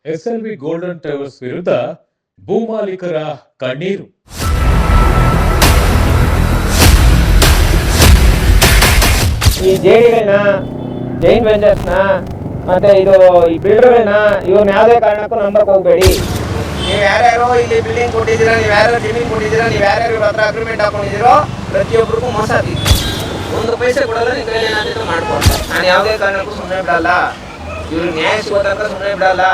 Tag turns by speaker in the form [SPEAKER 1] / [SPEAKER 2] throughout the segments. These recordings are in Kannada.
[SPEAKER 1] ಎಸ್ಎಲ್ವಿ ಗೋಲ್ಡನ್ ಟವರ್ಸ್ ವಿರುದ್ಧ ಭೂಮಾಲೀಕರ ಕಣ್ಣೀರು.
[SPEAKER 2] ಈ ಜೆಡಿಗಳನ್ನ, ಜೈನ್ ವೆಂಚರ್ಸ್ನ ಮತ್ತೆ ಈ ಬಿಲ್ಡರ್ಗಳನ್ನ ಇವ್ರನ್ನ ಯಾವುದೇ ಕಾರಣಕ್ಕೂ ನಂಬಕ್ ಹೋಗ್ಬೇಡಿ. ನೀವು ಯಾರ್ಯಾರು ಇಲ್ಲಿ ಬಿಲ್ಡಿಂಗ್ ಕೊಟ್ಟಿದ್ದೀರಾ, ನೀವು ಯಾರ್ಯಾರು ಜಮೀನು ಕೊಟ್ಟಿದ್ದೀರಾ, ನೀವು ಯಾರ್ಯಾರು ಇವ್ರ ಹತ್ರ ಅಗ್ರಿಮೆಂಟ್ ಹಾಕೊಂಡಿದ್ದೀರೋ ಪ್ರತಿಯೊಬ್ಬರಿಗೂ ಮೋಸ ಆಗ್ತಿದೆ. ಒಂದು ಪೈಸೆ ಕೊಡಲ್ಲ, ನಿಮ್ಮ ಕೈಯಲ್ಲಿ ಏನಾದ್ರು ಮಾಡ್ಕೊಂಡು ನಾನು ಯಾವುದೇ ಕಾರಣಕ್ಕೂ ಸುಮ್ಮನೆ ಬಿಡಲ್ಲ. ಇವ್ರಿಗೆ ನ್ಯಾಯ ಸಿಗೋ ತನಕ ಸುಮ್ಮನೆ ಬಿಡಲ್ಲ.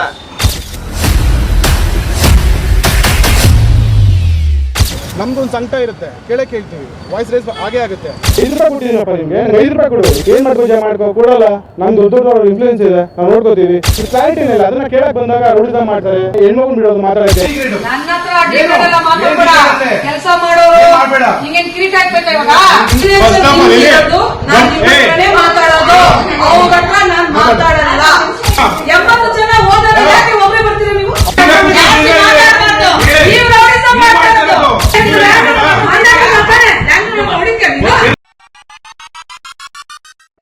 [SPEAKER 3] ನಮ್ದೊಂದು ಸಂಕಟ ಇರುತ್ತೆ, ಕೇಳಕ್ಕೆ ಹೇಳ್ತೀವಿ, ವಾಯ್ಸ್ ರೇಸ್ ಹಾಗೆ ಆಗುತ್ತೆ.
[SPEAKER 4] ₹5 ನಿಮ್ಗೆ 5 ಕೊಡು, ಏನ್ ಮಾಡ್ಕೋ ಕೊಡಲ್ಲ. ನಮ್ದು ದೊಡ್ಡ ಇನ್ಫ್ಲೂಯೆನ್ಸ್ ಇದೆ, ನಾವು ನೋಡ್ಕೋತೀವಿ. ಕ್ಲಾರಿಟಿ ಇಲ್ಲ, ಅದನ್ನ ಕೇಳಕ್ ಬಂದಾಗ ರೂಢಿತ ಮಾಡ್ತಾರೆ. ಹೆಣ್ಮಗು ಬಿಡೋದು ಮಾತಾಡಕ್ಕೆ
[SPEAKER 5] ಕೆಲಸ ಮಾಡೋರು ಹಿಂಗೇನ್ ಕಿರೀಟ ಹಾಕ್ಬೇಕು. ಇವಾಗ ಮಾತಾಡೋದು ಅವ್ರ ನಾನು ಮಾತಾಡಲ್ಲ. 80 ಜನ ಹೋದ್ರೆ ಯಾಕೆ ಒಬ್ಬರೇ ಬರ್ತೀರ ನೀವು?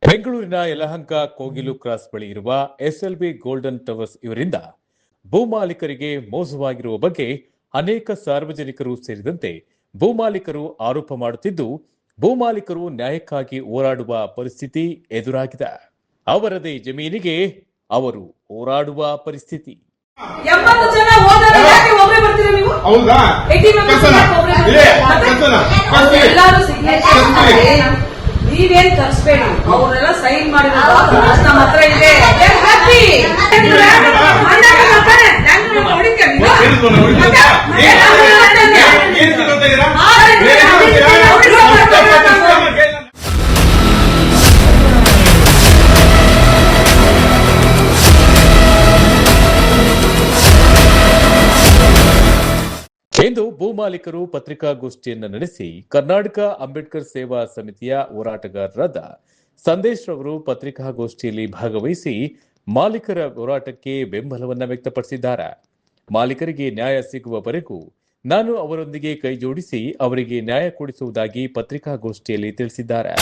[SPEAKER 1] ಬೆಂಗಳೂರಿನ ಯಲಹಂಕ ಕೋಗಿಲು ಕ್ರಾಸ್ ಬಳಿ ಇರುವ ಎಸ್ಎಲ್ವಿ ಗೋಲ್ಡನ್ ಟವರ್ಸ್ ಇವರಿಂದ ಭೂಮಾಲೀಕರಿಗೆ ಮೋಸವಾಗಿರುವ ಬಗ್ಗೆ ಅನೇಕ ಸಾರ್ವಜನಿಕರು ಸೇರಿದಂತೆ ಭೂಮಾಲೀಕರು ಆರೋಪ ಮಾಡುತ್ತಿದ್ದು, ಭೂಮಾಲೀಕರು ನ್ಯಾಯಕ್ಕಾಗಿ ಹೋರಾಡುವ ಪರಿಸ್ಥಿತಿ ಎದುರಾಗಿದೆ. ಅವರದೇ ಜಮೀನಿಗೆ ಅವರು ಹೋರಾಡುವ ಪರಿಸ್ಥಿತಿ.
[SPEAKER 5] 80 ಜನ ಹೋದ್ರೆ ಯಾಕೆ ಒಬ್ಬರೇ ಬರ್ತೀರ ನೀವು?
[SPEAKER 3] ಹೌದಾ?
[SPEAKER 5] ಎಲ್ಲರೂ ಸಿಗ್ನೇಚರ್ ನೀವೇನ್ ತರಿಸ್ಬೇಡಿ, ಅವರೆಲ್ಲ ಸೈನ್ ಮಾಡಿರೋದು ನಮ್ಮ ಹತ್ರ ಇದೆ.
[SPEAKER 1] ಎಂದು ಭೂಮಾಲೀಕರು ಪತ್ರಿಕಾಗೋಷ್ಠಿಯನ್ನು ನಡೆಸಿ ಕರ್ನಾಟಕ ಅಂಬೇಡ್ಕರ್ ಸೇವಾ ಸಮಿತಿಯ ಹೋರಾಟಗಾರರಾದ ಸಂದೇಶ್ ರವರು ಪತ್ರಿಕಾಗೋಷ್ಠಿಯಲ್ಲಿ ಭಾಗವಹಿಸಿ ಮಾಲೀಕರ ಹೋರಾಟಕ್ಕೆ ಬೆಂಬಲವನ್ನು ವ್ಯಕ್ತಪಡಿಸಿದ್ದಾರೆ. ಮಾಲೀಕರಿಗೆ ನ್ಯಾಯ ಸಿಗುವವರೆಗೂ ನಾನು ಅವರೊಂದಿಗೆ ಕೈ ಜೋಡಿಸಿ ಅವರಿಗೆ ನ್ಯಾಯ ಕೊಡಿಸುವುದಾಗಿ ಪತ್ರಿಕಾಗೋಷ್ಠಿಯಲ್ಲಿ ತಿಳಿಸಿದ್ದಾರೆ.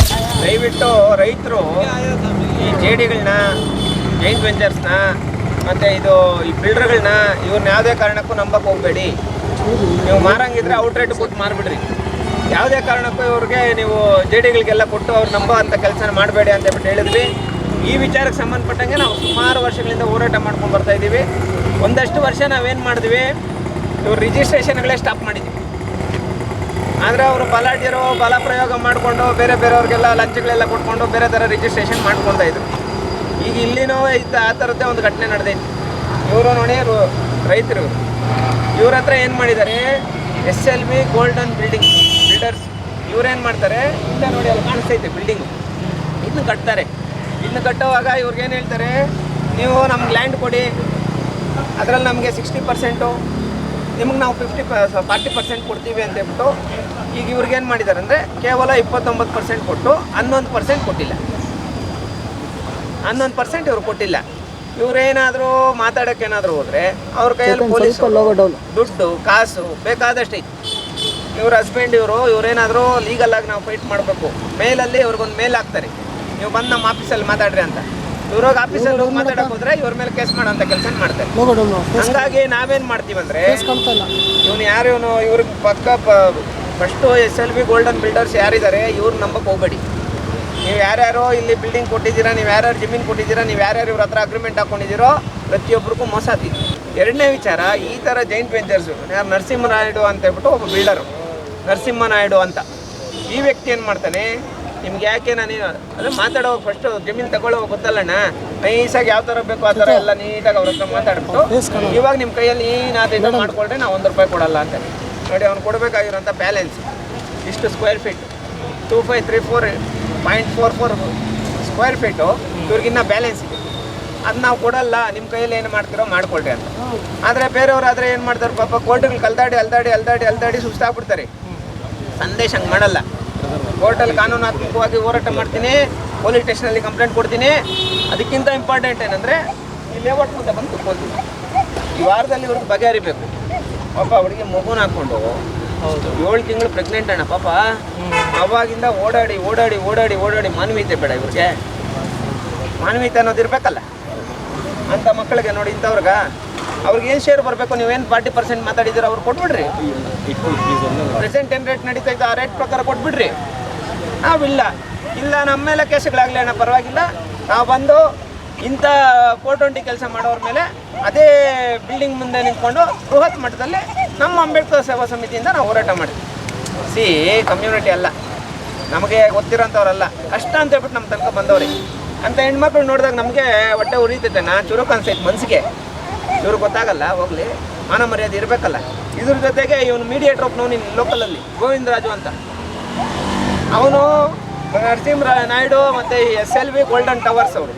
[SPEAKER 2] ದಯವಿಟ್ಟು ರೈತರು ಈ ಜೆಡಿಗಳನ್ನ, ಜೈನ್ ವೆಂಚರ್ಸ್ನ ಮತ್ತೆ ಈ ಬಿಲ್ಡರ್ಗಳನ್ನ ಇವ್ರನ್ನ ಯಾವುದೇ ಕಾರಣಕ್ಕೂ ನಂಬಕ್ ಹೋಗ್ಬೇಡಿ. ನೀವು ಮಾರಂಗಿದ್ರೆ ಔಟ್ರೇಟ್ ಕೊಟ್ಟು ಮಾರ್ಬಿಡ್ರಿ. ಯಾವುದೇ ಕಾರಣಕ್ಕೂ ಇವ್ರಿಗೆ ನೀವು ಜೆಡಿಗಳಿಗೆಲ್ಲ ಕೊಟ್ಟು ಅವ್ರು ನಂಬೋ ಅಂತ ಕೆಲಸ ಮಾಡಬೇಡಿ ಅಂತ ಹೇಳ್ಬಿಟ್ಟು ಹೇಳಿದ್ವಿ. ಈ ವಿಚಾರಕ್ಕೆ ಸಂಬಂಧಪಟ್ಟಂಗೆ ನಾವು ಸುಮಾರು ವರ್ಷಗಳಿಂದ ಹೋರಾಟ ಮಾಡ್ಕೊಂಡು ಬರ್ತಾ ಇದ್ದೀವಿ. ಒಂದಷ್ಟು ವರ್ಷ ನಾವೇನು ಮಾಡಿದ್ವಿ, ಇವ್ರು ರಿಜಿಸ್ಟ್ರೇಷನ್ಗಳೇ ಸ್ಟಾಪ್ ಮಾಡಿದ್ವಿ. ಆದರೆ ಅವರು ಬಲಾಢ್ಯರು ಬಲ ಪ್ರಯೋಗ ಮಾಡಿಕೊಂಡು ಬೇರೆಯವ್ರಿಗೆಲ್ಲ ಲಂಚಗಳೆಲ್ಲ ಕೊಟ್ಕೊಂಡು ಬೇರೆ ಥರ ರಿಜಿಸ್ಟ್ರೇಷನ್ ಮಾಡ್ಕೊತಾ ಇದ್ರು. ಈಗ ಇಲ್ಲಿನೂ ಆ ಥರದ್ದೇ ಒಂದು ಘಟನೆ ನಡೆದೈತಿ. ಇವರು ನೋಡಿ ರೈತರು ಇವ್ರ ಹತ್ರ ಏನು ಮಾಡಿದ್ದಾರೆ, ಎಸ್ಎಲ್ವಿ ಗೋಲ್ಡನ್ ಬಿಲ್ಡರ್ಸ್ ಇವ್ರೇನು ಮಾಡ್ತಾರೆ, ಇಲ್ಲ ನೋಡಿ ಅಲ್ಲಿ ಕಾಣಿಸ್ತೈತೆ ಬಿಲ್ಡಿಂಗು, ಇದನ್ನು ಕಟ್ತಾರೆ. ಇದನ್ನು ಕಟ್ಟುವಾಗ ಇವ್ರಿಗೇನು ಹೇಳ್ತಾರೆ, ನೀವು ನಮ್ಗೆ ಲ್ಯಾಂಡ್ ಕೊಡಿ, ಅದರಲ್ಲಿ ನಮಗೆ 60%, ನಿಮಗೆ ನಾವು 40% ಕೊಡ್ತೀವಿ ಅಂತ ಹೇಳ್ಬಿಟ್ಟು ಈಗ ಇವ್ರಿಗೇನು ಮಾಡಿದ್ದಾರೆ ಅಂದರೆ ಕೇವಲ 29% ಕೊಟ್ಟು 11% ಕೊಟ್ಟಿಲ್ಲ. 11% ಇವ್ರು ಕೊಟ್ಟಿಲ್ಲ. ಇವರೇನಾದರೂ ಮಾತಾಡೋಕ್ಕೇನಾದರೂ ಹೋದರೆ ಅವ್ರ ಕೈಯಲ್ಲಿ ಪೊಲೀಸ್ ದುಡ್ಡು ಕಾಸು ಬೇಕಾದಷ್ಟು ಐತಿ. ಇವ್ರ ಹಸ್ಬೆಂಡ್ ಇವರೇನಾದರೂ ಲೀಗಲಾಗಿ ನಾವು ಫೈಟ್ ಮಾಡಬೇಕು, ಮೇಲಲ್ಲಿ ಇವ್ರಿಗೊಂದು ಮೇಲ್ ಹಾಕ್ತಾರೆ, ನೀವು ಬಂದು ನಮ್ಮ ಆಫೀಸಲ್ಲಿ ಮಾತಾಡ್ರಿ ಅಂತ. ಇವ್ರೋಗಿ ಆಫೀಸಲ್ಲಿ ಹೋಗಿ ಮಾತಾಡೋಕೆ ಹೋದರೆ ಇವ್ರ ಮೇಲೆ ಕೇಸ್ ಮಾಡೋಂಥ ಕೆಲಸ ಮಾಡ್ತಾರೆ. ಹಂಗಾಗಿ ನಾವೇನು ಮಾಡ್ತೀವಂದರೆ, ಇವ್ರಿಗೆ ಪಕ್ಕ ಫಸ್ಟು ಎಸ್ಎಲ್ವಿ ಗೋಲ್ಡನ್ ಬಿಲ್ಡರ್ಸ್ ಯಾರಿದ್ದಾರೆ ಇವ್ರು ನಂಬಕ್ಕೆ ಹೋಗಬೇಡಿ. ನೀವು ಯಾರ್ಯಾರೋ ಇಲ್ಲಿ ಬಿಲ್ಡಿಂಗ್ ಕೊಟ್ಟಿದ್ದೀರಾ, ನೀವು ಯಾರ್ಯಾರು ಜಮೀನು ಕೊಟ್ಟಿದ್ದೀರಾ, ನೀವು ಯಾರ್ಯಾರು ಇವ್ರ ಹತ್ರ ಅಗ್ರಿಮೆಂಟ್ ಹಾಕೊಂಡಿದ್ದೀರೋ ಪ್ರತಿಯೊಬ್ಬರಿಗೂ ಮೋಸ ಆಗ್ತಿದೆ. ಎರಡನೇ ವಿಚಾರ, ಈ ಥರ ಜೈಂಟ್ ವೆಂಚರ್ಸು ಯಾರು ನರಸಿಂಹನಾಯ್ಡು ಅಂತ ಹೇಳ್ಬಿಟ್ಟು ಒಬ್ಬ ಬಿಲ್ಡರು, ನರಸಿಂಹನಾಯ್ಡು ಅಂತ, ಈ ವ್ಯಕ್ತಿ ಏನು ಮಾಡ್ತಾನೆ, ನಿಮ್ಗೆ ಯಾಕೆ ನಾನು ಅಂದರೆ ಮಾತಾಡೋ ಫಸ್ಟು ಜಮೀನು ತಗೊಳ್ಳೋ ಗೊತ್ತಲ್ಲಣ್ಣ, ನೈಸಾಗಿ ಯಾವ ಥರ ಬೇಕೋ ಆ ಥರ ಎಲ್ಲ ನೀಟಾಗಿ ಅವ್ರ ಹತ್ರ ಮಾತಾಡ್ಬಿಟ್ಟು ಇವಾಗ ನಿಮ್ಮ ಕೈಯಲ್ಲಿ ಏನಾದ್ರು ಮಾಡ್ಕೊಂಡ್ರೆ ನಾವು ₹1 ಕೊಡಲ್ಲ ಅಂತ ನೋಡಿ. ಅವ್ನು ಕೊಡಬೇಕಾಗಿರೋಂಥ ಬ್ಯಾಲೆನ್ಸ್ ಇಷ್ಟು ಸ್ಕ್ವೇರ್ ಫೀಟ್ 2534.44 ಸ್ಕ್ವೇರ್ ಫೀಟು ಇವ್ರಿಗಿನ್ನ ಬ್ಯಾಲೆನ್ಸ್ ಇದೆ. ಅದು ನಾವು ಕೊಡಲ್ಲ, ನಿಮ್ಮ ಕೈಯಲ್ಲಿ ಏನು ಮಾಡ್ತಿರೋ ಮಾಡ್ಕೊಳ್ರಿ ಅಂತ. ಆದರೆ ಬೇರೆಯವ್ರಾದರೆ ಏನು ಮಾಡ್ತಾರೆ ಪಾಪ, ಕೋರ್ಟ್ಗಳು ಅಲ್ದಾಡಿ ಸುಸ್ತಾಗ್ಬಿಡ್ತಾರೆ. ಸಂದೇಶ ಹಂಗೆ ಮಾಡಲ್ಲ. ಕೋರ್ಟಲ್ಲಿ ಕಾನೂನಾತ್ಮಕವಾಗಿ ಹೋರಾಟ ಮಾಡ್ತೀನಿ, ಪೊಲೀಸ್ ಸ್ಟೇಷನಲ್ಲಿ ಕಂಪ್ಲೇಂಟ್ ಕೊಡ್ತೀನಿ. ಅದಕ್ಕಿಂತ ಇಂಪಾರ್ಟೆಂಟ್ ಏನಂದರೆ ಈ ಲೇಔಟ್ ಮುಂದೆ ಬಂದು ಕೂತ್ಕೊಳ್ತೀನಿ. ಈ ವಾರದಲ್ಲಿ ಇವ್ರಿಗೆ ಬಗೆಹರಿಬೇಕು. ಪಾಪ ಅವಳಿಗೆ ಮಗುನ ಹಾಕ್ಕೊಂಡು 7 ತಿಂಗಳು ಪ್ರೆಗ್ನೆಂಟ್ ಅಣ್ಣ ಪಾಪ. ಅವಾಗಿಂದ ಓಡಾಡಿ ಮಾನವೀಯತೆ ಬೇಡ ಇವ್ರಿಗೆ? ಮಾನವೀಯತೆ ಅನ್ನೋದು ಇರಬೇಕಲ್ಲ. ಅಂಥ ಮಕ್ಕಳಿಗೆ ನೋಡಿ, ಇಂಥವ್ರಿಗೆ ಅವ್ರಿಗೆ ಏನು ಶೇರ್ ಬರಬೇಕು, ನೀವೇನು 40% ಮಾತಾಡಿದ್ದೀರ ಅವ್ರು ಕೊಟ್ಬಿಡ್ರಿ. ಪ್ರೆಸೆಂಟ್ ಏನು ರೇಟ್ ನಡೀತಾ ಇದೆ ಆ ರೇಟ್ ಪ್ರಕಾರ ಕೊಟ್ಬಿಡ್ರಿ. ನಾವಿಲ್ಲ ಇಲ್ಲ ನಮ್ಮ ಮೇಲೆ ಕೇಸ್ಗಳಾಗಲಿ ಅಣ್ಣ, ಪರವಾಗಿಲ್ಲ. ನಾವು ಬಂದು ಇಂಥ 420 ಕೆಲಸ ಮಾಡೋರ ಮೇಲೆ ಅದೇ ಬಿಲ್ಡಿಂಗ್ ಮುಂದೆ ನಿಂತ್ಕೊಂಡು ಬೃಹತ್ ಮಟ್ಟದಲ್ಲಿ ನಮ್ಮ ಅಂಬೇಡ್ಕರ್ ಸೇವಾ ಸಮಿತಿಯಿಂದ ನಾವು ಹೋರಾಟ ಮಾಡ್ತೀವಿ. ಕಮ್ಯುನಿಟಿ ಅಲ್ಲ, ನಮಗೆ ಗೊತ್ತಿರೋಂಥವ್ರಲ್ಲ, ಕಷ್ಟ ಅಂತ ಹೇಳ್ಬಿಟ್ಟು ನಮ್ಮ ತನಕ ಬಂದವ್ರಿ ಅಂತ ಹೆಣ್ಮಕ್ಳು ನೋಡಿದಾಗ ನಮಗೆ ಹೊಟ್ಟೆ ಉರಿತೈತೆ. ಚುರುಕು ಅನ್ಸೈತೆ ಮನಸ್ಸಿಗೆ. ಇವ್ರಿಗೆ ಗೊತ್ತಾಗಲ್ಲ, ಹೋಗ್ಲಿ, ಮಾನ ಮರ್ಯಾದೆ ಇರಬೇಕಲ್ಲ. ಇದ್ರ ಜೊತೆಗೆ ಇವನು ಮೀಡಿಯೇಟರ್ ಒಬ್ಬನು ಲೋಕಲಲ್ಲಿ ಗೋವಿಂದರಾಜು ಅಂತ, ಅವನು ನರಸಿಂಹ ನಾಯ್ಡು ಮತ್ತು SLV ಗೋಲ್ಡನ್ ಟವರ್ಸ್ ಅವರು,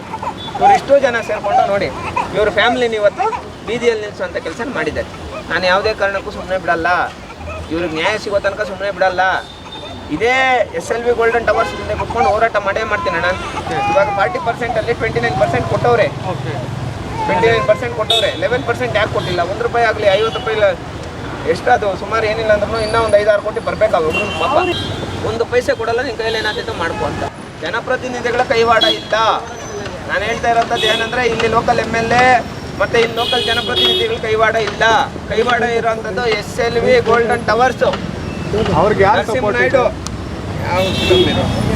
[SPEAKER 2] ಇವ್ರು ಇಷ್ಟೋ ಜನ ಸೇರಿಕೊಂಡು ನೋಡಿ ಇವ್ರ ಫ್ಯಾಮಿಲಿನ ಇವತ್ತು ಬೀದಿಯಲ್ಲಿ ನಿಲ್ಲಿಸುವಂಥ ಕೆಲಸ ಮಾಡಿದ್ದಾರೆ. ನಾನು ಯಾವುದೇ ಕಾರಣಕ್ಕೂ ಸುಮ್ಮನೆ ಬಿಡಲ್ಲ, ಇವ್ರಿಗೆ ನ್ಯಾಯ ಸಿಗೋ ತನಕ ಸುಮ್ಮನೆ ಬಿಡಲ್ಲ. ಇದೇ SLV ಗೋಲ್ಡನ್ ಟವರ್ಸ್ ಮುಂದೆ ಕುತ್ಕೊಂಡು ಹೋರಾಟ ಮಾಡೇ ಮಾಡ್ತೀನಿ ನಾನು. ಇವಾಗ 40%ಅಲ್ಲಿ 29% ಕೊಟ್ಟವ್ರೆ, 29% ಕೊಟ್ಟವ್ರೆ. 11% ಯಾಕೆ ಕೊಟ್ಟಿಲ್ಲ? ₹1 ಆಗಲಿ 50 ರೂಪಾಯಿ ಎಷ್ಟದು ಸುಮಾರು ಏನಿಲ್ಲ ಅಂದ್ರೂ ಇನ್ನೂ ಒಂದು 5-6 ಕೋಟಿ ಬರಬೇಕಾಗ ಪಾಪ. 1 ಪೈಸೆ ಕೊಡಲ್ಲ, ನಿನ್ನ ಕೈಯಲ್ಲಿ ಏನಾಗ್ತೈತೋ ಮಾಡ್ಕೊ ಅಂತ. ಜನಪ್ರತಿನಿಧಿಗಳ ಕೈವಾಡ ಇಲ್ಲ. ನಾನು ಹೇಳ್ತಾ ಇರೋಂಥದ್ದು ಏನಂದರೆ ಇಲ್ಲಿ ಲೋಕಲ್ MLA ಮತ್ತು ಇಲ್ಲಿ ಲೋಕಲ್ ಜನಪ್ರತಿನಿಧಿಗಳ ಕೈವಾಡ ಇಲ್ಲ. ಕೈವಾಡ ಇರೋವಂಥದ್ದು SLV golden towers,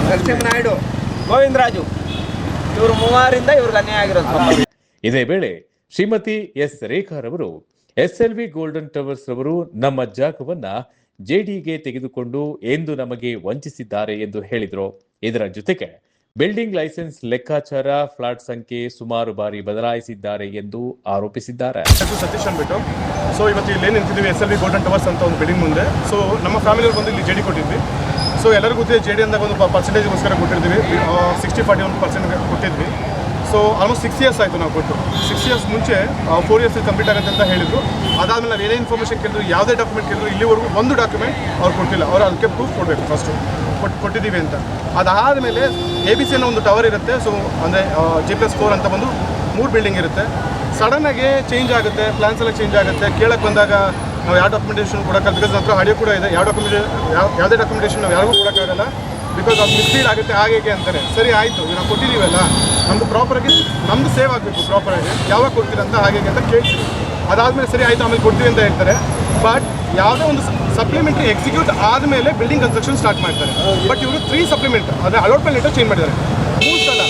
[SPEAKER 2] Narasimha Naidu, Govindaraju, ಇವರು 3 ಇವ್ರಿಗೆ ಅನ್ಯಾಯ ಆಗಿರೋದು.
[SPEAKER 1] ಇದೇ ವೇಳೆ Shrimati S. ರೇಖಾರವರು SLV golden towers ರವರು ನಮ್ಮ ಜಾಗವನ್ನ JDಗೆ ತೆಗೆದುಕೊಂಡು ಎಂದು ನಮಗೆ ವಂಚಿಸಿದ್ದಾರೆ ಎಂದು ಹೇಳಿದರು. ಇದರ ಜೊತೆಗೆ ಬಿಲ್ಡಿಂಗ್ ಲೈಸೆನ್ಸ್ ಲೆಕ್ಕಾಚಾರ, ಫ್ಲಾಟ್ ಸಂಖ್ಯೆ ಸುಮಾರು ಬಾರಿ ಬದಲಾಯಿಸಿದ್ದಾರೆ ಎಂದು ಆರೋಪಿಸಿದ್ದಾರೆ.
[SPEAKER 3] ಸತೀಶ್ ಅಂದ್ಬಿಟ್ಟು ಇವತ್ತು ಇಲ್ಲಿ ನಿಂತಿದ್ದೀವಿ SLV ಗೋಲ್ಡನ್ ಟವರ್ಸ್ ಅಂತ ಒಂದು ಬಿಲ್ಡಿಂಗ್ ಮುಂದೆ. ನಮ್ಮ ಫ್ಯಾಮಿಲಿಯವ್ರು ಬಂದು ಇಲ್ಲಿ JD ಕೊಟ್ಟಿದ್ವಿ. ಎಲ್ಲರಿಗೂ ಗೊತ್ತಿದೆ JD ಅಂದಾಗ ಒಂದು ಪರ್ಸೆಂಟೇಜ್ಗೋಸ್ಕರ ಕೊಟ್ಟಿರ್ತೀವಿ, 60-41% ಕೊಟ್ಟಿದ್ವಿ. ಆಲ್ಮೋಸ್ಟ್ 6 ಇಯರ್ಸ್ ಆಯಿತು ನಾವು ಕೊಟ್ಟು. 6 ಇಯರ್ಸ್ ಮುಂಚೆ 4 ಇಯರ್ಸ್ ಕಂಪ್ಲೀಟ್ ಆಗುತ್ತೆ ಅಂತ ಹೇಳಿದ್ರು. ಅದಾದಮೇಲೆ ನಾವು ಏನೇ ಇನ್ಫಾರ್ಮೇಷನ್ ಕೇಳಿದ್ರು, ಯಾವುದೇ ಡಾಕ್ಯುಮೆಂಟ್ ಕೇಳಿದ್ರು, ಇಲ್ಲಿವರೆಗೂ ಒಂದು ಡಾಕ್ಯುಮೆಂಟ್ ಅವ್ರು ಕೊಟ್ಟಿಲ್ಲ. ಅವರು ಅದಕ್ಕೆ ಪ್ರೂಫ್ ಕೊಡಬೇಕು ಫಸ್ಟು ಕೊಟ್ಟಿದ್ದೀವಿ ಅಂತ. ಅದಾದಮೇಲೆ ABC ಅನ್ನೋ ಒಂದು ಟವರ್ ಇರುತ್ತೆ. ಅಂದರೆ G+4 ಅಂತ ಬಂದು 3 ಬಿಲ್ಡಿಂಗ್ ಇರುತ್ತೆ. ಸಡನ್ನಾಗಿ ಚೇಂಜ್ ಆಗುತ್ತೆ, ಪ್ಲಾನ್ಸ್ ಎಲ್ಲ ಚೇಂಜ್ ಆಗುತ್ತೆ. ಕೇಳಕ್ಕೆ ಬಂದಾಗ ನಾವು ಯಾವ ಡಾಕ್ಯುಮೆಂಟೇಷನ್ ಕೊಡೋಕ್ಕಲ್ಲ, ಬಿಕಾಸ್ ನಮ್ಮ ಹತ್ರ ಆಡಿಯೋ ಕೂಡ ಇದೆ. ಯಾವುದೇ ಡಾಕ್ಯುಮೆಂಟೇಷನ್ ನಾವು ಯಾರಿಗೂ ಕೊಡೋಕ್ಕಾಗಲ್ಲ, ಬಿಕಾಸ್ ಅದು ಮಿಸ್ಲೀಡ್ ಆಗುತ್ತೆ ಹಾಗೆ ಅಂತಾರೆ. ಸರಿ ಆಯಿತು, ನಾವು ಕೊಟ್ಟಿದ್ದೀವಲ್ಲ, ನಮ್ಮದು ಪ್ರಾಪರಾಗಿ ನಮ್ಮದು ಸೇವ್ ಆಗಬೇಕು ಪ್ರಾಪರಾಗಿ, ಯಾವಾಗ ಕೊಡ್ತೀರ ಅಂತ ಹಾಗೆ ಅಂತ ಕೇಳ್ತೀವಿ. ಅದಾದಮೇಲೆ ಸರಿ ಆಯಿತು ಆಮೇಲೆ ಕೊಡ್ತೀವಿ ಅಂತ ಹೇಳ್ತಾರೆ. ಬಟ್ ಯಾವುದೇ ಒಂದು ಸಪ್ಲಿಮೆಂಟ್ರಿ ಎಕ್ಸಿಕ್ಯೂಟ್ ಆದಮೇಲೆ ಬಿಲ್ಡಿಂಗ್ ಕನ್ಸ್ಟ್ರಕ್ಷನ್ ಸ್ಟಾರ್ಟ್ ಮಾಡ್ತಾರೆ. ಬಟ್ ಇವರು 3 ಸಪ್ಲಿಮೆಂಟ್ ಅಂದರೆ ಅಲಾಟ್ಮೆಂಟ್ ಲೆಟರ್ ಚೇಂಜ್ ಮಾಡಿದ್ದಾರೆ 3 ಸಲ.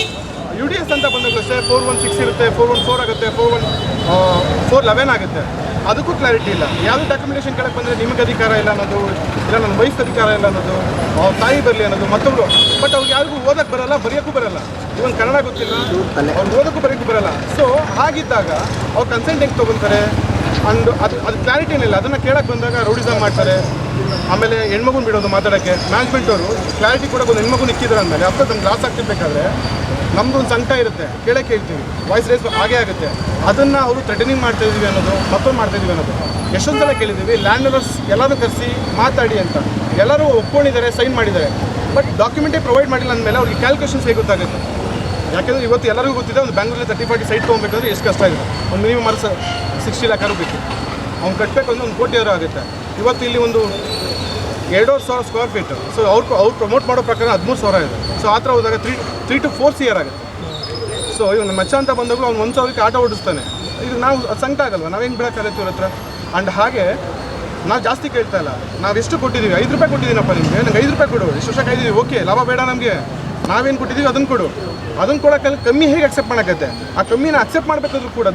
[SPEAKER 3] UDS ಅಂತ ಬಂದಾಗ ಅಷ್ಟೇ 416 ಇರುತ್ತೆ, 414 ಆಗುತ್ತೆ, 411 ಆಗುತ್ತೆ. ಅದಕ್ಕೂ ಕ್ಲಾರಿಟಿ ಇಲ್ಲ. ಯಾವುದೇ ಡಾಕ್ಯುಮೆಂಟೇಷನ್ ಕೇಳಕ್ಕೆ ಬಂದರೆ ನಿಮಗೆ ಅಧಿಕಾರ ಇಲ್ಲ ಅನ್ನೋದು, ಇಲ್ಲ ನನ್ನ ವೈಫ್ ಅಧಿಕಾರ ಇಲ್ಲ ಅನ್ನೋದು, ಅವ್ರ ತಾಯಿ ಬರಲಿ ಅನ್ನೋದು ಮತ್ತೊಬ್ರು. ಬಟ್ ಅವ್ರಿಗೆ ಯಾರಿಗೂ ಓದಕ್ಕೆ ಬರಲ್ಲ, ಬರೆಯೋಕ್ಕೂ ಬರಲ್ಲ. ಇವನ್ ಕನ್ನಡ ಗೊತ್ತಿಲ್ಲ, ಅವ್ರು ಓದೋಕ್ಕೂ ಬರೆಯೋಕ್ಕೂ ಬರಲ್ಲ. ಹಾಗಿದ್ದಾಗ ಅವ್ರು ಕನ್ಸೆಂಟ್ ಹೆಂಗೆ ತೊಗೊತಾರೆ ಅಂದು ಅದು ಕ್ಲಾರಿಟಿ ಏನಿಲ್ಲ. ಅದನ್ನು ಕೇಳಕ್ಕೆ ಬಂದಾಗ ರೌಡಿಸಮ್ ಮಾಡ್ತಾರೆ. ಆಮೇಲೆ ಹೆಣ್ಮಗುನ ಬಿಡೋದು ಮಾತಾಡೋಕ್ಕೆ. ಮ್ಯಾನೇಜ್ಮೆಂಟ್ ಅವರು ಕ್ಲಾರಿಟಿ ಕೊಡೋಕೆ ಒಂದು ಹೆಣ್ಮಗುನ ಇಕ್ಕಿದ್ರೆ ಅಂದಮೇಲೆ ಅಪ್ಪ ನಮ್ಗೆ ಲಾಸ್ ಆಗ್ತಿರ್ಬೇಕಾದ್ರೆ ನಮ್ಮದು ಒಂದು ಸಂಕಟ ಇರುತ್ತೆ, ಕೇಳಕ್ಕೆ ಹೇಳ್ತೀವಿ, ವಾಯ್ಸ್ ರೇಸ್ ಆಗೇ ಆಗುತ್ತೆ. ಅದನ್ನು ಅವರು ಥ್ರೆಟನಿಂಗ್ ಮಾಡ್ತಾಯಿದ್ದೀವಿ ಅನ್ನೋದು, ಮತ್ತೊಂದು ಮಾಡ್ತಾಯಿದ್ದೀವಿ ಅನ್ನೋದು ಎಷ್ಟೊಂದು ಸಲ ಕೇಳಿದ್ದೀವಿ. ಲ್ಯಾಂಡ್ ಓನರ್ಸ್ ಎಲ್ಲರೂ ಕರೆಸಿ ಮಾತಾಡಿ ಅಂತ ಎಲ್ಲರೂ ಒಪ್ಕೊಂಡಿದ್ದಾರೆ, ಸೈನ್ ಮಾಡಿದ್ದಾರೆ. ಬಟ್ ಡಾಕ್ಯುಮೆಂಟೇ ಪ್ರೊವೈಡ್ ಮಾಡಿಲ್ಲ ಅಂದಮೇಲೆ ಅವ್ರಿಗೆ ಕ್ಯಾಲ್ಕುಲೇಷನ್ಸ್ ಹೇಗೆ ಗೊತ್ತಾಗುತ್ತೆ? ಯಾಕೆಂದರೆ ಇವತ್ತು ಎಲ್ಲರಿಗೂ ಗೊತ್ತಿದೆ, ಒಂದು ಬ್ಯಾಂಗ್ಳೂರಲ್ಲಿ 30-40 ಸೈಟ್ ತೊಗೊಬೇಕಂದ್ರೆ ಎಷ್ಟು ಕಷ್ಟ ಇದೆ. ಒಂದು ಮಿನಿಮಮ್ 60 ಲಕ್ಷ ಬೇಕು. ಅವ್ನು ಕಟ್ಟಬೇಕು ಅಂದರೆ 1 ಕೋಟಿ € ಆಗುತ್ತೆ. ಇವತ್ತು ಇಲ್ಲಿ ಒಂದು 2,500 ಸ್ಕ್ವೇರ್ ಫೀಟ್. ಅವ್ರು ಪ್ರಮೋಟ್ ಮಾಡೋ ಪ್ರಕಾರ 13,000 ಇದೆ. ಆ ಥರ ಹೋದಾಗ 3 to 4 CR ಆಗುತ್ತೆ. ಇವನು ಮಚ್ಚ ಅಂತ ಬಂದಾಗಲೂ ಅವ್ನು 1,000ಕ್ಕೆ ಆಟೋ ಓಡಿಸ್ತಾನೆ. ಇದು ನಾವು ಅದು ಸಂಕಟ ಆಗಲ್ವ? ನಾವು ಹೆಂಗೆ ಬಿಡೋಕ್ಕಾಗತ್ತೆ ಇವ್ರ ಹತ್ರ? ಆ್ಯಂಡ್ ಹಾಗೆ ನಾವು ಜಾಸ್ತಿ ಕೇಳ್ತಾ ಇಲ್ಲ. ನಾವು ಎಷ್ಟು ಕೊಟ್ಟಿದ್ದೀವಿ? ₹5 ಕೊಟ್ಟಿದ್ದೀನಪ್ಪ ನಿಮಗೆ, ನಂಗೆ ₹5 ಕೊಡು. ಇಷ್ಟು ವರ್ಷ ಕಾಯ್ದಿದ್ದೀವಿ, ಓಕೆ, ಲಾಭ ಬೇಡ ನಮಗೆ. ನಾವೇನು ಕೊಟ್ಟಿದ್ದೀವಿ ಅದನ್ನು ಕೊಡು. ಅದನ್ನು ಕೊಡೋಕ್ಕಲ್ಲಿ ಕಮ್ಮಿ ಹೇಗೆ ಅಕ್ಸೆಪ್ಟ್ ಮಾಡೋಕ್ಕತ್ತೆ? ಆ ಕಮ್ಮಿನ ಅಕ್ಸೆಪ್ಟ್ ಮಾಡಬೇಕಾದ್ರೂ ಕೂಡ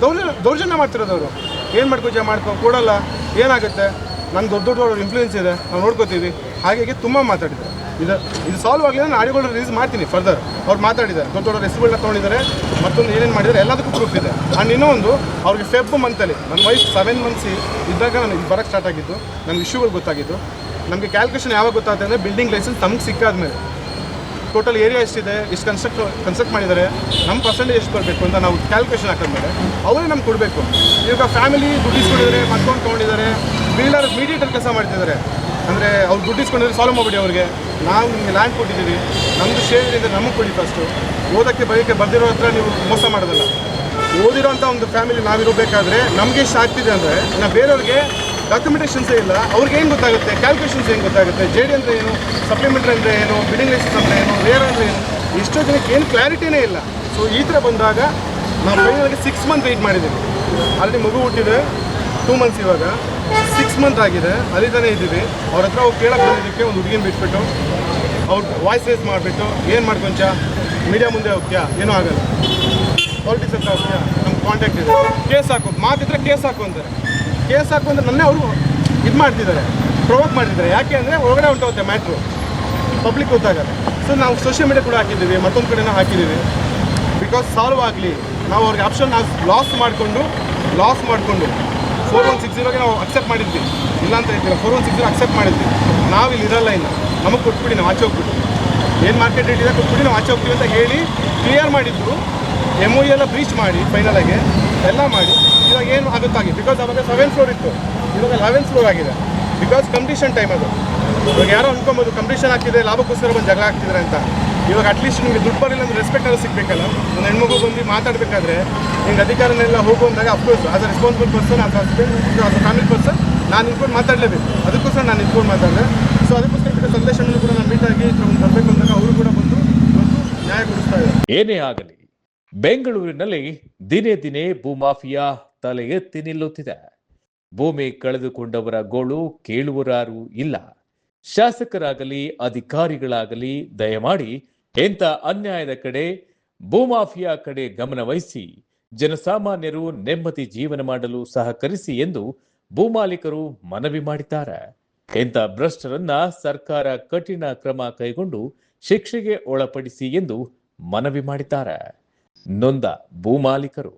[SPEAKER 3] ದೌರ್ಜನ್ಯ ಮಾಡ್ತಿರೋದವರು. ಏನು ಮಾಡ್ಕೊ ಕೊಡಲ್ಲ, ಏನಾಗುತ್ತೆ? ನಂಗೆ ದೊಡ್ಡ ಇನ್ಫ್ಲೂಯೆನ್ಸ್ ಇದೆ, ನಾವು ನೋಡ್ಕೋತೀವಿ, ಹಾಗೆ ತುಂಬ ಮಾತಾಡಿದ್ದಾರೆ. ಇದು ಸಾಲ್ವ್ ಆಗಲಿ ನಾನು ಆಡಿಯೋಗಳು ರಿಲೀಸ್ ಮಾಡ್ತೀನಿ ಫರ್ದರ್. ಅವ್ರು ಮಾತಾಡಿದ್ದಾರೆ, ದೊಡ್ಡ ಹೆಸರುಗಳನ್ನ ತೊಗೊಂಡಿದ್ದಾರೆ, ಮತ್ತೊಂದು ಏನೇನು ಮಾಡಿದ್ದಾರೆ ಎಲ್ಲದಕ್ಕೂ ಪ್ರೂಫ್ ಇದೆ. ಆ್ಯಂಡ್ ಇನ್ನೊಂದು ಅವ್ರಿಗೆ Feb ಮಂತಲ್ಲಿ ನನ್ನ ವಯಸ್ಸು 7 ಮಂತ್ಸ್ ಇದ್ದಾಗ ನಾನು ಇಲ್ಲಿ ಬರೋಕ್ಕೆ ಸ್ಟಾರ್ಟ್ ಆಗಿದ್ದು, ನನಗೆ ಇಶ್ಯೂಗಳು ಗೊತ್ತಾಗಿದ್ದು. ನಮಗೆ ಕ್ಯಾಲ್ಕುಲೇಷನ್ ಯಾವಾಗ ಗೊತ್ತಾಗುತ್ತೆ ಅಂದರೆ ಬಿಲ್ಡಿಂಗ್ ಲೈಸೆನ್ಸ್ ನಮ್ಗೆ ಸಿಕ್ಕಾದ್ಮೇಲೆ ಟೋಟಲ್ ಏರಿಯಾ ಎಷ್ಟಿದೆ, ಎಷ್ಟು ಕನ್ಸ್ಟ್ರಕ್ಟ್ ಮಾಡಿದ್ದಾರೆ, ನಮ್ಮ ಪರ್ಸೆಂಟೇಜ್ ಎಷ್ಟು ಬರಬೇಕು ಅಂತ ನಾವು ಕ್ಯಾಲ್ಕುಲೇಷನ್ ಹಾಕಿದ್ಮೇಲೆ ಅವರೇ ನಮ್ಗೆ ಕೊಡಬೇಕು. ಇವಾಗ ಫ್ಯಾಮಿಲಿ ದುಡ್ಡು ಇಸ್ಕೊಂಡಿದ್ದಾರೆ, ಮತ್ತೊಂದು ತೊಗೊಂಡಿದ್ದಾರೆ, ಬಿಲ್ಡರ್ ಮೀಡಿಯೇಟರ್ ಕೆಲಸ ಮಾಡ್ತಿದ್ದಾರೆ. ಅಂದರೆ ಅವ್ರು ದುಡ್ಡು ಇಸ್ಕೊಂಡಿದ್ರೆ ಸಾಲ್ವ್ ಮಾಡಿಬಿಡಿ ಅವ್ರಿಗೆ. ನಾವು ನಿಮಗೆ ಲ್ಯಾಂಡ್ ಕೊಟ್ಟಿದ್ದೀವಿ, ನಮ್ಮದು ಶೇರ್ ಇದೆ, ನಮಗೆ ಕೊಡಿ ಫಸ್ಟು. ಓದೋಕ್ಕೆ ಬರೋಕ್ಕೆ ಬರ್ದಿರೋ ಹತ್ರ ನೀವು ಮೋಸ ಮಾಡೋದಲ್ಲ. ಓದಿರೋಂಥ ಒಂದು ಫ್ಯಾಮಿಲಿ ನಾವಿರಬೇಕಾದ್ರೆ ನಮಗೆ ಎಷ್ಟು ಆಗ್ತಿದೆ ಅಂದರೆ, ನಾವು ಬೇರೆಯವ್ರಿಗೆ ಡಾಕ್ಯುಮೆಂಟೇಷನ್ಸೇ ಇಲ್ಲ, ಅವ್ರಿಗೆ ಏನು ಗೊತ್ತಾಗುತ್ತೆ? ಕ್ಯಾಲ್ಕುಲೇಷನ್ಸ್ ಏನು ಗೊತ್ತಾಗುತ್ತೆ? JD ಅಂದರೆ ಏನು, ಸಪ್ಲಿಮೆಂಟ್ರಿ ಅಂದರೆ ಏನು, ಬಿಲ್ಡಿಂಗ್ ಲೈಸೆನ್ಸ್ ಅಂದರೆ ಏನು, ರೇರ್ ಅಂದರೆ ಏನು, ಎಷ್ಟೋ ಜನಕ್ಕೆ ಏನು ಕ್ಲಾರಿಟಿನೇ ಇಲ್ಲ. ಈ ಥರ ಬಂದಾಗ ನಾವು ಫೈನಲ್ಗೆ 6 ಮಂತ್ ವೆಯ್ಟ್ ಮಾಡಿದ್ದೀವಿ. ಅಲ್ಲಿ ಮಗು ಹುಟ್ಟಿದೆ 2 ಮಂತ್ಸ್, ಇವಾಗ 6 ಮಂತ್ ಆಗಿದೆ. ಅಲ್ಲಿ ತಾನೇ ಇದ್ದೀವಿ. ಅವ್ರ ಹತ್ರ ಹೋಗಿ ಕೇಳಕ್ಕೆ ಬಂದಿದ್ದಕ್ಕೆ ಒಂದು ಹುಡುಗಿನ ಬಿಟ್ಬಿಟ್ಟು ಅವ್ರ ವಾಯ್ಸ್ ರೇಸ್ ಮಾಡಿಬಿಟ್ಟು ಏನು ಮಾಡ್ಕೊಂಚ ಮೀಡಿಯಾ ಮುಂದೆ ಹೋಗ್ತೀಯಾ, ಏನೂ ಆಗಲ್ಲ, ಪಾಲಿಟಿಕ್ಸ್ ಹತ್ರ ಹೋಗ್ತೀಯಾ, ನಮ್ಗೆ ಕಾಂಟ್ಯಾಕ್ಟ್ ಇದೆ, ಕೇಸ್ ಹಾಕು, ಮಾತಿದ್ರೆ ಕೇಸ್ ಹಾಕು ಅಂತಾರೆ. ಕೇಸ್ ಹಾಕು ಅಂದರೆ ನನ್ನೇ ಅವರು ಇದು ಮಾಡ್ತಿದ್ದಾರೆ, ಪ್ರೊವೋಕ್ ಮಾಡ್ತಿದ್ದಾರೆ. ಯಾಕೆ ಅಂದರೆ ಒಳಗಡೆ ಹೊಂಟೋಗುತ್ತೆ ಮ್ಯಾಟ್ರು, ಪಬ್ಲಿಕ್ ಗೊತ್ತಾಗಲ್ಲ. ಸೊ ನಾವು ಸೋಷಿಯಲ್ ಮೀಡಿಯಾ ಕೂಡ ಹಾಕಿದ್ದೀವಿ, ಮತ್ತೊಂದು ಕಡೆನೂ ಹಾಕಿದ್ದೀವಿ. ಬಿಕಾಸ್ ಸಾಲ್ವ್ ಆಗಲಿ, ನಾವು ಅವ್ರಿಗೆ ಆಪ್ಷನ್ ಲಾಸ್ ಮಾಡಿಕೊಂಡು 4160ಗೆ ನಾವು ಅಕ್ಸೆಪ್ಟ್ ಮಾಡಿದ್ವಿ, ಇಲ್ಲ ಅಂತ ಹೇಳ್ತೀವಿ. 4160 ಅಕ್ಸೆಪ್ಟ್ ಮಾಡಿದ್ವಿ. ನಾವು ಇಲ್ಲಿ ಇರಲ್ಲ, ಇನ್ನು ನಮಗೆ ಕೊಟ್ಬಿಡಿ, ನಾವು ಆಚೆ ಹೋಗ್ಬಿಟ್ಟು ಏನು ಮಾರ್ಕೆಟ್ ರೇಟ್ ಇದೆ ಕೊಟ್ಬಿಡಿ, ನಾವು ಆಚೆ ಹೋಗ್ತೀವಿ ಅಂತ ಹೇಳಿ ಕ್ಲಿಯರ್ ಮಾಡಿದ್ರು. MOU ಎಲ್ಲ ಬ್ರೀಚ್ ಮಾಡಿ ಫೈನಲಾಗಿ ಎಲ್ಲ ಮಾಡಿ ಇವಾಗ ಏನು ಆಗುತ್ತಾಗಿ. ಬಿಕಾಸ್ ಅವಾಗ 7th ಫ್ಲೋರ್ ಇತ್ತು, ಇವಾಗ 11th ಫ್ಲೋರ್ ಆಗಿದೆ. ಬಿಕಾಸ್ ಕಂಪ್ಲೀಷನ್ ಟೈಮ್ ಅದು. ಇವಾಗ ಯಾರೋ ಅನ್ಕೊಬೋದು ಕಂಪ್ಲೀಷನ್ ಆಗ್ತಿದೆ, ಲಾಭಕ್ಕೋಸ್ಕರ ಬಂದು ಜಗಳ ಆಗ್ತಿದ್ದಾರೆ ಅಂತ. ಇವಾಗ ಅಟ್ಲೀಸ್ಟ್ ನಿಮಗೆ ದುಡ್ಡು ಬರಲಿಲ್ಲ ಅಂದ್ರೆ ರೆಸ್ಪೆಕ್ಟ್ ಎಲ್ಲ ಸಿಗಬೇಕಲ್ಲ. ಒಂದು ಹೆಣ್ಮಗು ಬಂದು ಮಾತಾಡಬೇಕಾದ್ರೆ ನಿಮ್ಗೆ ಅಧಿಕಾರನೆಲ್ಲ ಹೋಗುವಂದಾಗ of course as a responsible person, as a family person ನಾನು ನಿಂತ್ಕೊಂಡು ಮಾತಾಡಲೇಬೇಕು. ಅದಕ್ಕೋಸ್ಕರ ನಾನು ನಿಂತ್ಕೊಂಡು ಮಾತಾಡಿದೆ. ಸೊ ಅದಕ್ಕೋಸ್ಕರ ಬಿಟ್ಟು ಸಂದೇಶನೂ ಕೂಡ ನಾನು ಮೀಟಾಗಿ ಬರಬೇಕು ಅಂದಾಗ ಅವರು ಕೂಡ ಬಂದು ನ್ಯಾಯ ಕೊಡಿಸ್ತಾ ಇದ್ದಾರೆ.
[SPEAKER 1] ಏನೇ ಆಗಲಿ, ಬೆಂಗಳೂರಿನಲ್ಲಿ ದಿನೇ ದಿನೇ ಭೂಮಾಫಿಯಾ ತಲೆ ಎತ್ತಿ ನಿಲ್ಲುತ್ತಿದೆ. ಭೂಮಿ ಕಳೆದುಕೊಂಡವರ ಗೋಳು ಕೇಳುವರಾರು ಇಲ್ಲ. ಶಾಸಕರಾಗಲಿ ಅಧಿಕಾರಿಗಳಾಗಲಿ ದಯಮಾಡಿ ಇಂಥ ಅನ್ಯಾಯದ ಕಡೆ, ಭೂಮಾಫಿಯಾ ಕಡೆ ಗಮನ ವಹಿಸಿ ಜನಸಾಮಾನ್ಯರು ನೆಮ್ಮದಿ ಜೀವನ ಮಾಡಲು ಸಹಕರಿಸಿ ಎಂದು ಭೂಮಾಲೀಕರು ಮನವಿ ಮಾಡಿದ್ದಾರೆ. ಇಂಥ ಭ್ರಷ್ಟರನ್ನ ಸರ್ಕಾರ ಕಠಿಣ ಕ್ರಮ ಕೈಗೊಂಡು ಶಿಕ್ಷೆಗೆ ಒಳಪಡಿಸಿ ಎಂದು ಮನವಿ ಮಾಡಿದ್ದಾರೆ ನೊಂದ ಭೂಮಾಲೀಕರು.